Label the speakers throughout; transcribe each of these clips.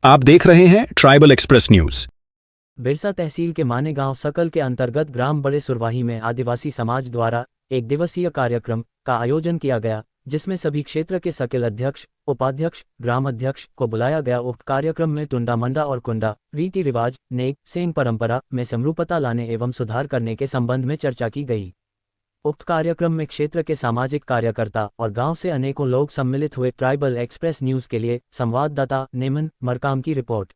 Speaker 1: आप देख रहे हैं ट्राइबल एक्सप्रेस न्यूज।
Speaker 2: बिरसा तहसील के माने गांव सकल के अंतर्गत ग्राम बड़े सुरवाही में आदिवासी समाज द्वारा एक दिवसीय कार्यक्रम का आयोजन किया गया, जिसमें सभी क्षेत्र के सकल अध्यक्ष, उपाध्यक्ष, ग्राम अध्यक्ष को बुलाया गया। उक्त कार्यक्रम में टुंडा मंडा और कुंडा रीति रिवाज, नेक सेंग परंपरा में समरूपता लाने एवं सुधार करने के संबंध में चर्चा की गई। उक्त कार्यक्रम में क्षेत्र के सामाजिक कार्यकर्ता और गांव से अनेकों लोग सम्मिलित हुए। ट्राइबल एक्सप्रेस न्यूज के लिए संवाददाता नेमन मरकाम की रिपोर्ट।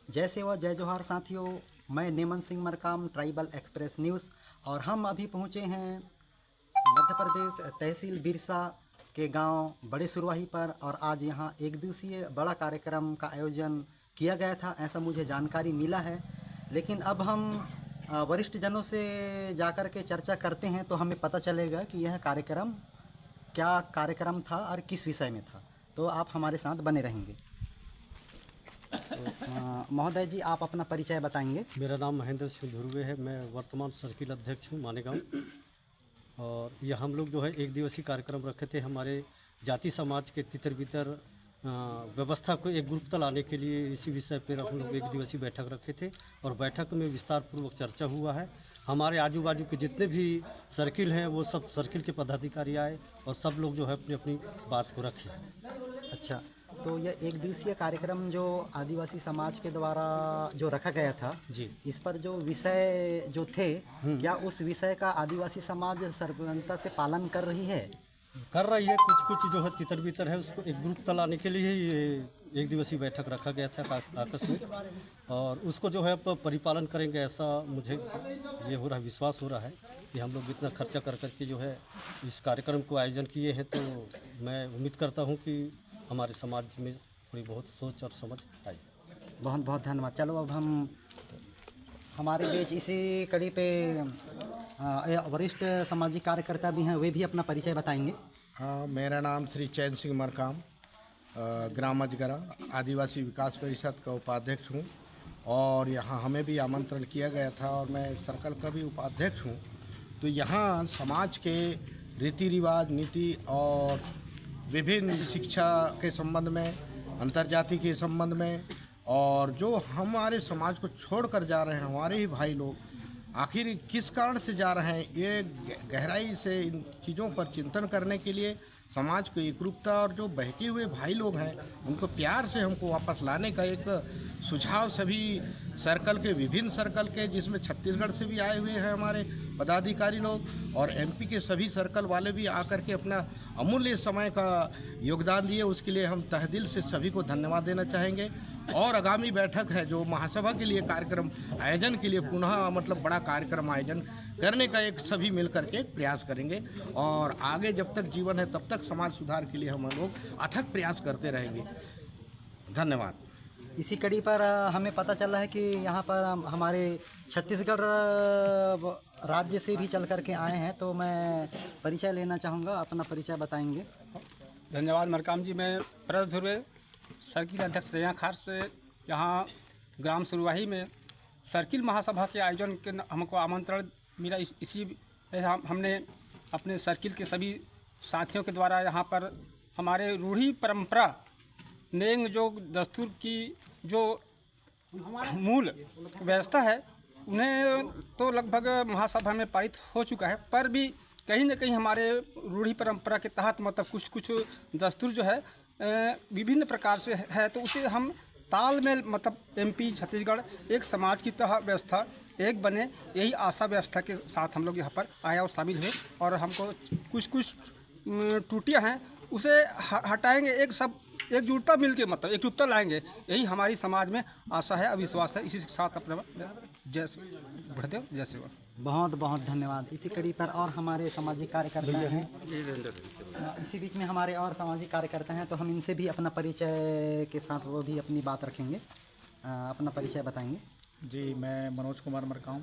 Speaker 3: जय सेवा जय जोहार साथियों, मैं Neyman Singh Markam, tribal express news. और हम अभी पहुंचे हैं मध्य प्रदेश तहसील बिरसा के गांव बड़े सुरवाही पर, और आज यहां एक दिवसीय बड़ा कार्यक्रम का आयोजन किया गया था, ऐसा मुझे जानकारी मिला है। लेकिन अब हम वरिष्ठ जनों से जाकर के चर्चा करते हैं तो हमें पता चलेगा कि यह कार्यक्रम क्या कार्यक्रम था और किस विषय में था। तो आप हमारे साथ बने रहेंगे। महोदय जी, आप अपना परिचय बताएंगे।
Speaker 4: मेरा नाम महेंद्र सिंह धुर्वे है। मैं वर्तमान सर्किल अध्यक्ष हूँ मानेगांव। और यह हम लोग जो है एक दिवसीय कार्यक्रम रखे थे हमारे जाति समाज के तितर बितर व्यवस्था को एक ग्रुप लाने के लिए। इसी विषय पर हम लोग एक दिवसीय बैठक रखे थे और बैठक में विस्तार पूर्वक चर्चा हुआ है। हमारे आजू बाजू के जितने भी सर्किल हैं वो सब सर्किल के पदाधिकारी आए और सब लोग जो है अपनी अपनी बात को रखे।
Speaker 3: अच्छा, तो यह एक दिवसीय कार्यक्रम जो आदिवासी समाज के द्वारा जो रखा गया था
Speaker 4: जी,
Speaker 3: इस पर जो विषय जो थे, क्या उस विषय का आदिवासी समाज सर्वजनता से पालन कर रही है?
Speaker 4: कर रही है। कुछ कुछ जो है तितर बितर है उसको एक ग्रुप लाने के लिए ही ये एक दिवसीय बैठक रखा गया था आकस्मिक, और उसको जो है अब परिपालन करेंगे ऐसा मुझे ये हो रहा है, विश्वास हो रहा है कि हम लोग इतना खर्चा कर करके जो है इस कार्यक्रम को आयोजन किए हैं। तो मैं उम्मीद करता हूँ कि हमारे समाज में थोड़ी बहुत सोच और समझ आई।
Speaker 3: बहुत बहुत धन्यवाद। चलो अब हम हमारे बीच इसी कड़ी पे वरिष्ठ सामाजिक कार्यकर्ता भी हैं, वे भी अपना परिचय बताएंगे।
Speaker 5: हाँ, मेरा नाम श्री चैन सिंह मरकाम, ग्राम अजगरा आदिवासी विकास परिषद का उपाध्यक्ष हूँ। और यहाँ हमें भी आमंत्रण किया गया था और मैं सर्कल का भी उपाध्यक्ष हूँ। तो यहाँ समाज के रीति रिवाज, नीति और विभिन्न शिक्षा के संबंध में, अंतर्जाति के संबंध में, और जो हमारे समाज को छोड़कर जा रहे हैं हमारे ही भाई लोग, आखिर किस कारण से जा रहे हैं, ये गहराई से इन चीज़ों पर चिंतन करने के लिए समाज को एकरूपता और जो बहके हुए भाई लोग हैं उनको प्यार से हमको वापस लाने का एक सुझाव सभी सर्कल के, विभिन्न सर्कल के, जिसमें छत्तीसगढ़ से भी आए हुए हैं हमारे पदाधिकारी लोग और एमपी के सभी सर्कल वाले भी आकर के अपना अमूल्य समय का योगदान दिए। उसके लिए हम तहे दिल से सभी को धन्यवाद देना चाहेंगे। और आगामी बैठक है जो महासभा के लिए कार्यक्रम आयोजन के लिए पुनः मतलब बड़ा कार्यक्रम आयोजन करने का एक सभी मिलकर के प्रयास करेंगे। और आगे जब तक जीवन है तब तक समाज सुधार के लिए हम लोग अथक प्रयास करते रहेंगे। धन्यवाद।
Speaker 3: इसी कड़ी पर हमें पता चला है कि यहाँ पर हमारे छत्तीसगढ़ राज्य से भी चल कर के आए हैं, तो मैं परिचय लेना चाहूँगा। अपना परिचय बताएंगे।
Speaker 6: धन्यवाद मरकाम जी। मैं परस ध्रुवे, सर्किल अध्यक्ष रेया खार से यहाँ ग्राम सुरवाही में सर्किल महासभा के आयोजन के हमको आमंत्रण मिला। इसी हमने अपने सर्किल के सभी साथियों के द्वारा यहाँ पर हमारे रूढ़ी परंपरा नेंग जो दस्तूर की जो मूल व्यवस्था है उन्हें तो लगभग महासभा में पारित हो चुका है, पर भी कहीं न कहीं हमारे रूढ़ी परंपरा के तहत मतलब कुछ कुछ दस्तूर जो है विभिन्न प्रकार से है, तो उसे हम तालमेल मतलब एमपी छत्तीसगढ़ एक समाज की तरह व्यवस्था एक बने, यही आशा व्यवस्था के साथ हम लोग यहाँ पर आए और शामिल हुए। और हमको कुछ कुछ त्रुटियाँ हैं उसे हटाएंगे, एकजुटता मिलके मतलब एकजुटता लाएंगे, यही हमारी समाज में आशा है, अविश्वास है। इसी के साथ अपना जय गुरुदेव, जय सेवा।
Speaker 3: बहुत बहुत धन्यवाद। इसी कड़ी पर और हमारे सामाजिक कार्यकर्ता हैं, इसी बीच में हमारे और सामाजिक कार्यकर्ता हैं, तो हम इनसे भी अपना परिचय के साथ वो भी अपनी बात रखेंगे। अपना परिचय बताएंगे।
Speaker 7: जी, मैं मनोज कुमार मरकाम,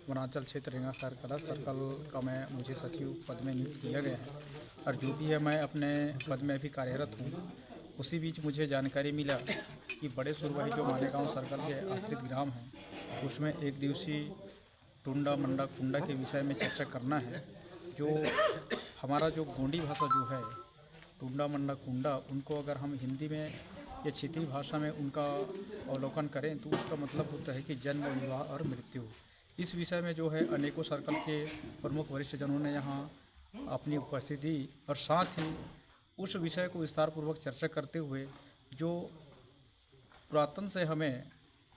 Speaker 7: वनांचल क्षेत्र रेंगा खार सर्कल का मुझे सचिव पद में नियुक्त किया गया है और जो भी है मैं अपने पद में भी कार्यरत हूँ। उसी बीच मुझे जानकारी मिला कि बड़े सुरवाही जो मानेगांव सर्कल के आश्रित ग्राम हैं उसमें एक दिवसीय टुंडा मंडा कुंडा के विषय में चर्चा करना है। जो हमारा जो गोंडी भाषा जो है टुंडा मंडा कुंडा, उनको अगर हम हिंदी में या क्षेत्रीय भाषा में उनका अवलोकन करें तो उसका मतलब होता है कि जन्म, विवाह और मृत्यु। इस विषय में जो है अनेकों सर्कल के प्रमुख वरिष्ठ जनों ने यहाँ अपनी उपस्थिति दी और साथ ही उस विषय को विस्तारपूर्वक चर्चा करते हुए जो पुरातन से हमें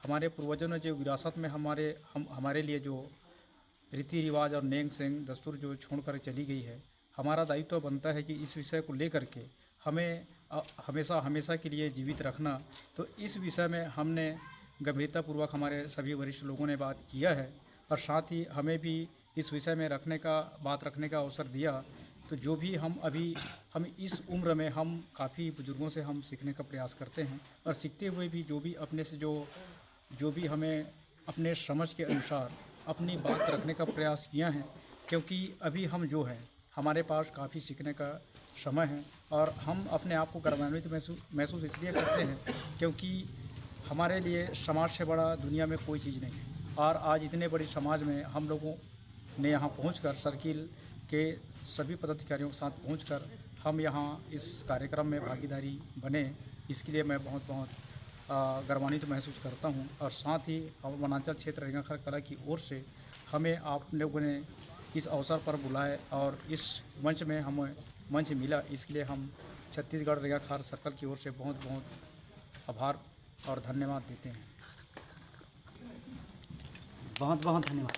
Speaker 7: हमारे पूर्वजों ने जो विरासत में हमारे लिए जो रीति रिवाज और नेंग सेंग दस्तूर जो छोड़कर चली गई है, हमारा दायित्व बनता है कि इस विषय को लेकर के हमें हमेशा के लिए जीवित रखना। तो इस विषय में हमने गंभीरतापूर्वक हमारे सभी वरिष्ठ लोगों ने बात किया है और साथ ही हमें भी इस विषय में बात रखने का अवसर दिया। तो जो भी हम इस उम्र में हम काफ़ी बुजुर्गों से हम सीखने का प्रयास करते हैं और सीखते हुए भी जो भी अपने से जो भी हमें अपने समझ के अनुसार अपनी बात रखने का प्रयास किया है, क्योंकि अभी हम जो हैं हमारे पास काफ़ी सीखने का समय है और हम अपने आप को गौरवान्वित महसूस इसलिए करते हैं क्योंकि हमारे लिए समाज से बड़ा दुनिया में कोई चीज़ नहीं है। और आज इतने बड़े समाज में हम लोगों ने यहाँ पहुंचकर सर्किल के सभी पदाधिकारियों के साथ पहुंचकर हम यहाँ इस कार्यक्रम में भागीदारी बने, इसके लिए मैं बहुत गौरवान्वित महसूस करता हूँ। और साथ ही वनांचल क्षेत्र रेंगाखार कला की ओर से हमें आप लोगों ने इस अवसर पर बुलाए और इस मंच में हमें मंच मिला, इसके लिए हम छत्तीसगढ़ रेंगाखार सर्कल की ओर से बहुत आभार और धन्यवाद देते हैं।
Speaker 3: बहुत बहुत धन्यवाद।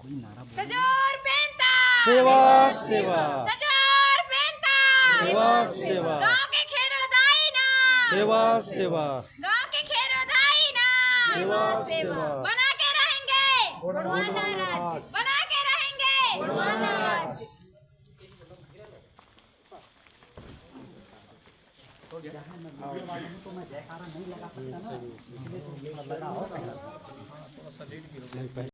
Speaker 3: कोई नारा बोल।
Speaker 8: सजोर पेंता
Speaker 3: सेवा सेवा
Speaker 8: सजोर पेंता
Speaker 3: सेवा सेवा
Speaker 8: गांव के खेरोदाई ना
Speaker 3: सेवा सेवा
Speaker 8: गांव के खेरोदाई ना
Speaker 3: सेवा सेवा
Speaker 8: बना के रहेंगे गुणवाना राज्य, बना के रहेंगे गुणवाना राज्य।
Speaker 3: तो मैं जयकारा नहीं लगा सकता ना, इसलिए तो लगा हो पहले।